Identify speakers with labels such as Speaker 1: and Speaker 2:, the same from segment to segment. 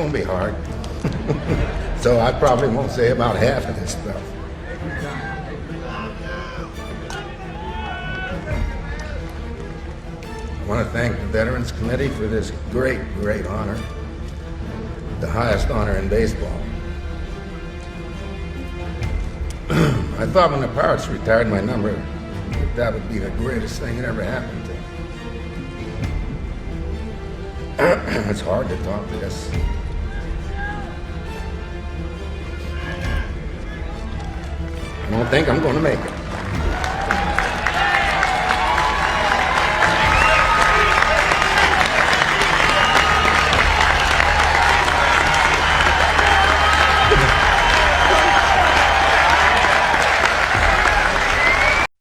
Speaker 1: going to be hard. So I probably won't say about half of this stuff. I want to thank the Veterans Committee for this great, great honor, the highest honor in baseball. I thought when the Pirates retired my number, that would be the greatest thing that ever happened to me. It's hard to talk to this. I don't think I'm going to make it.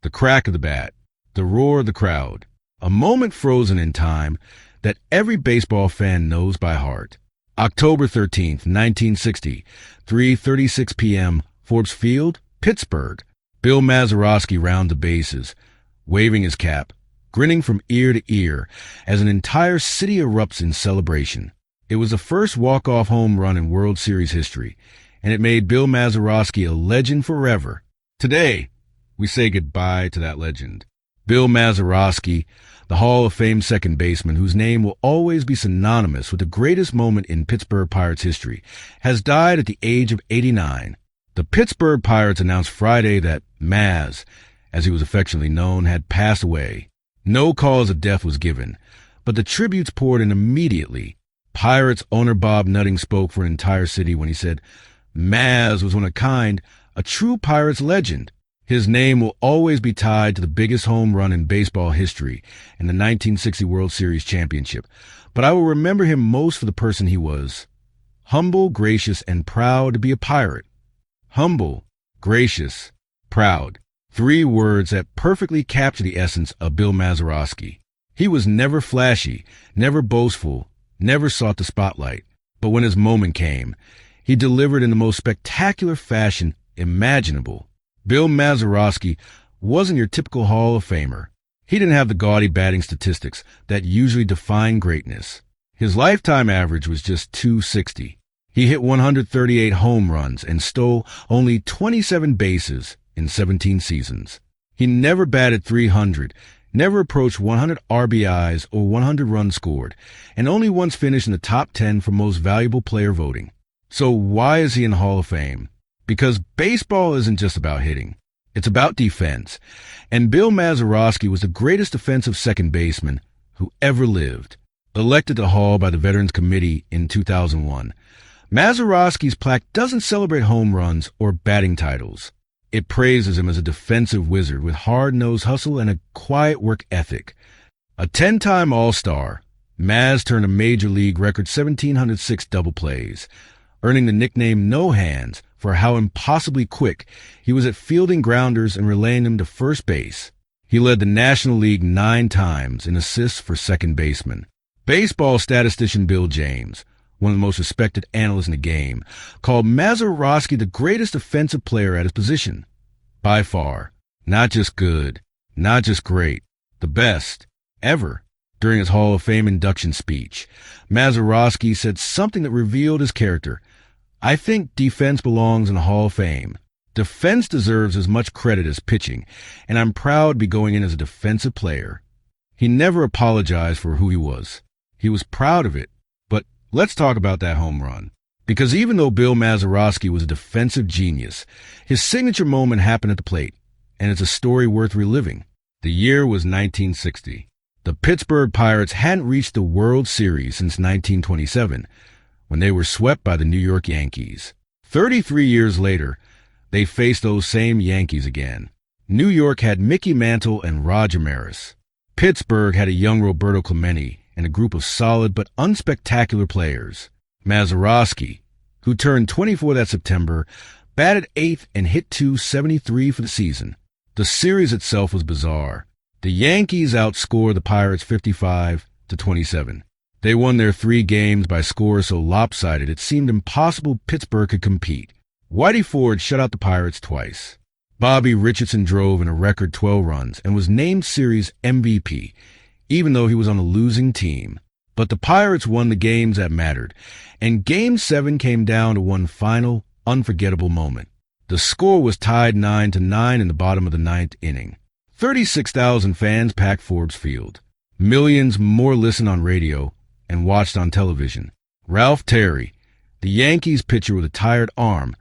Speaker 2: The crack of the bat, the roar of the crowd, a moment frozen in time that every baseball fan knows by heart. October 13th, 1960, 3:36 p.m., Forbes Field, Pittsburgh. Bill Mazeroski round the bases, waving his cap, grinning from ear to ear as an entire city erupts in celebration. It was the first walk-off home run in World Series history, and it made Bill Mazeroski a legend forever. Today, we say goodbye to that legend. Bill Mazeroski, the Hall of Fame second baseman whose name will always be synonymous with the greatest moment in Pittsburgh Pirates history, has died at the age of 89. The Pittsburgh Pirates announced Friday that Maz, as he was affectionately known, had passed away. No cause of death was given, but the tributes poured in immediately. Pirates owner Bob Nutting spoke for an entire city when he said, "Maz was one of a kind, a true Pirates legend. His name will always be tied to the biggest home run in baseball history and the 1960 World Series championship, but I will remember him most for the person he was. Humble, gracious, and proud to be a Pirate. Humble, gracious, proud. Three words that perfectly capture the essence of Bill Mazeroski. He was never flashy, never boastful, never sought the spotlight. But when his moment came, he delivered in the most spectacular fashion imaginable. Bill Mazeroski wasn't your typical Hall of Famer. He didn't have the gaudy batting statistics that usually define greatness. His lifetime average was just .260. He hit 138 home runs and stole only 27 bases in 17 seasons. He never batted .300, never approached 100 RBIs or 100 runs scored, and only once finished in the top 10 for most valuable player voting. So why is he in the Hall of Fame? Because baseball isn't just about hitting. It's about defense. And Bill Mazeroski was the greatest defensive second baseman who ever lived. Elected to the Hall by the Veterans Committee in 2001, Mazeroski's plaque doesn't celebrate home runs or batting titles. It praises him as a defensive wizard with hard-nosed hustle and a quiet work ethic. A 10-time All-Star, Maz turned a Major League record 1,706 double plays, earning the nickname No Hands for how impossibly quick he was at fielding grounders and relaying them to first base. He led the National League 9 times in assists for second baseman. Baseball statistician Bill James, one of the most respected analysts in the game, called Mazeroski the greatest defensive player at his position. By far. Not just good, not just great, the best, ever. During his Hall of Fame induction speech, Mazeroski said something that revealed his character. "I think defense belongs in the Hall of Fame. Defense deserves as much credit as pitching, and I'm proud to be going in as a defensive player." He never apologized for who he was. He was proud of it. But let's talk about that home run. Because even though Bill Mazeroski was a defensive genius, his signature moment happened at the plate, and it's a story worth reliving. The year was 1960. The Pittsburgh Pirates hadn't reached the World Series since 1927, when they were swept by the New York Yankees. 33 years later, they faced those same Yankees again. New York had Mickey Mantle and Roger Maris. Pittsburgh had a young Roberto Clemente and a group of solid but unspectacular players. Mazeroski, who turned 24 that September, batted 8th and hit .273 for the season. The series itself was bizarre. The Yankees outscored the Pirates 55-27. They won their 3 games by scores so lopsided it seemed impossible Pittsburgh could compete. Whitey Ford shut out the Pirates twice. Bobby Richardson drove in a record 12 runs and was named series MVP, even though he was on a losing team. But the Pirates won the games that mattered, and Game 7 came down to one final, unforgettable moment. The score was tied 9-9 in the bottom of the ninth inning. 36,000 fans packed Forbes Field. Millions more listened on radio and watched on television. Ralph Terry, the Yankees pitcher with a tired arm,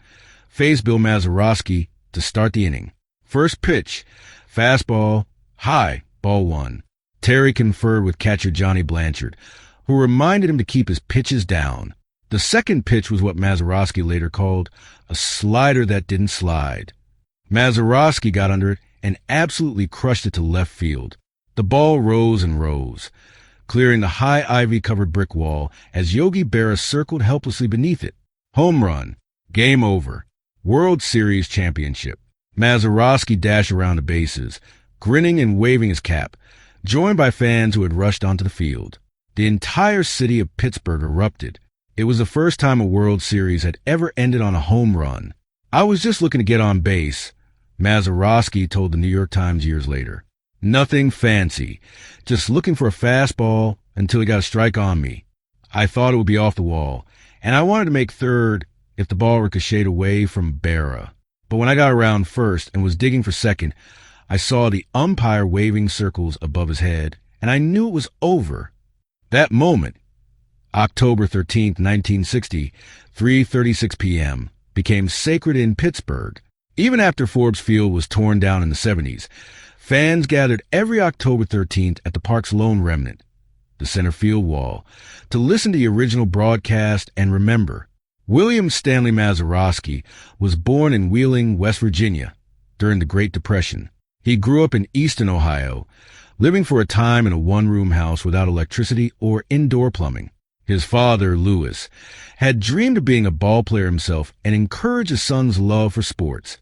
Speaker 2: faced Bill Mazeroski to start the inning. First pitch, fastball, high, ball one. Terry conferred with catcher Johnny Blanchard, who reminded him to keep his pitches down. The second pitch was what Mazeroski later called a slider that didn't slide. Mazeroski got under it and absolutely crushed it to left field. The ball rose and rose, clearing the high ivy-covered brick wall as Yogi Berra circled helplessly beneath it. Home run. Game over. World Series championship. Mazeroski dashed around the bases, grinning and waving his cap, joined by fans who had rushed onto the field. The entire city of Pittsburgh erupted. It was the first time a World Series had ever ended on a home run. "I was just looking to get on base," Mazeroski told the New York Times years later. "Nothing fancy, just looking for a fastball until he got a strike on me. I thought it would be off the wall, and I wanted to make third if the ball ricocheted away from Berra. But when I got around first and was digging for second, I saw the umpire waving circles above his head, and I knew it was over." That moment, October 13th, 1960, 3:36 p.m., became sacred in Pittsburgh. Even after Forbes Field was torn down in the 70s, fans gathered every October 13th at the park's lone remnant, the center field wall, to listen to the original broadcast and remember. William Stanley Mazeroski was born in Wheeling, West Virginia, during the Great Depression. He grew up in eastern Ohio, living for a time in a one-room house without electricity or indoor plumbing. His father, Lewis, had dreamed of being a ball player himself and encouraged his son's love for sports,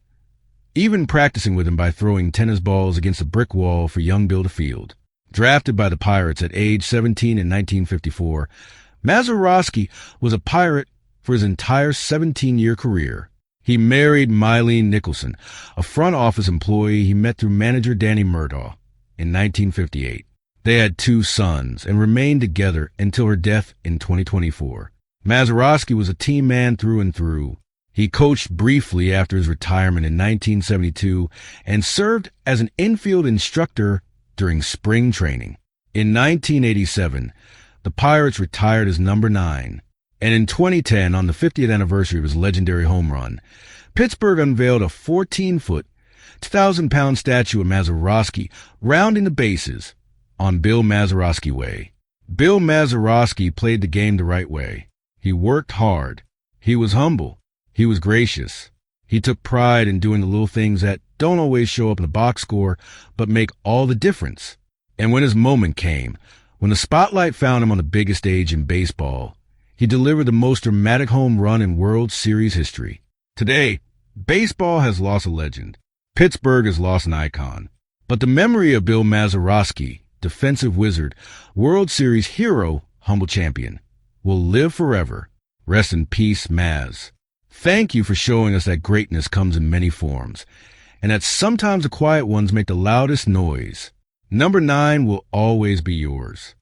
Speaker 2: even practicing with him by throwing tennis balls against a brick wall for young Bill to field. Drafted by the Pirates at age 17 in 1954, Mazeroski was a Pirate for his entire 17-year career. He married Mylene Nicholson, a front office employee he met through manager Danny Murdaugh, in 1958. They had 2 sons and remained together until her death in 2024. Mazeroski was a team man through and through. He coached briefly after his retirement in 1972 and served as an infield instructor during spring training. In 1987, the Pirates retired as number 9. And in 2010, on the 50th anniversary of his legendary home run, Pittsburgh unveiled a 14-foot, 2,000-pound statue of Mazeroski rounding the bases on Bill Mazeroski Way. Bill Mazeroski played the game the right way. He worked hard. He was humble. He was gracious. He took pride in doing the little things that don't always show up in the box score, but make all the difference. And when his moment came, when the spotlight found him on the biggest stage in baseball, he delivered the most dramatic home run in World Series history. Today, baseball has lost a legend. Pittsburgh has lost an icon. But the memory of Bill Mazeroski, defensive wizard, World Series hero, humble champion, will live forever. Rest in peace, Maz. Thank you for showing us that greatness comes in many forms, and that sometimes the quiet ones make the loudest noise. Number 9 will always be yours.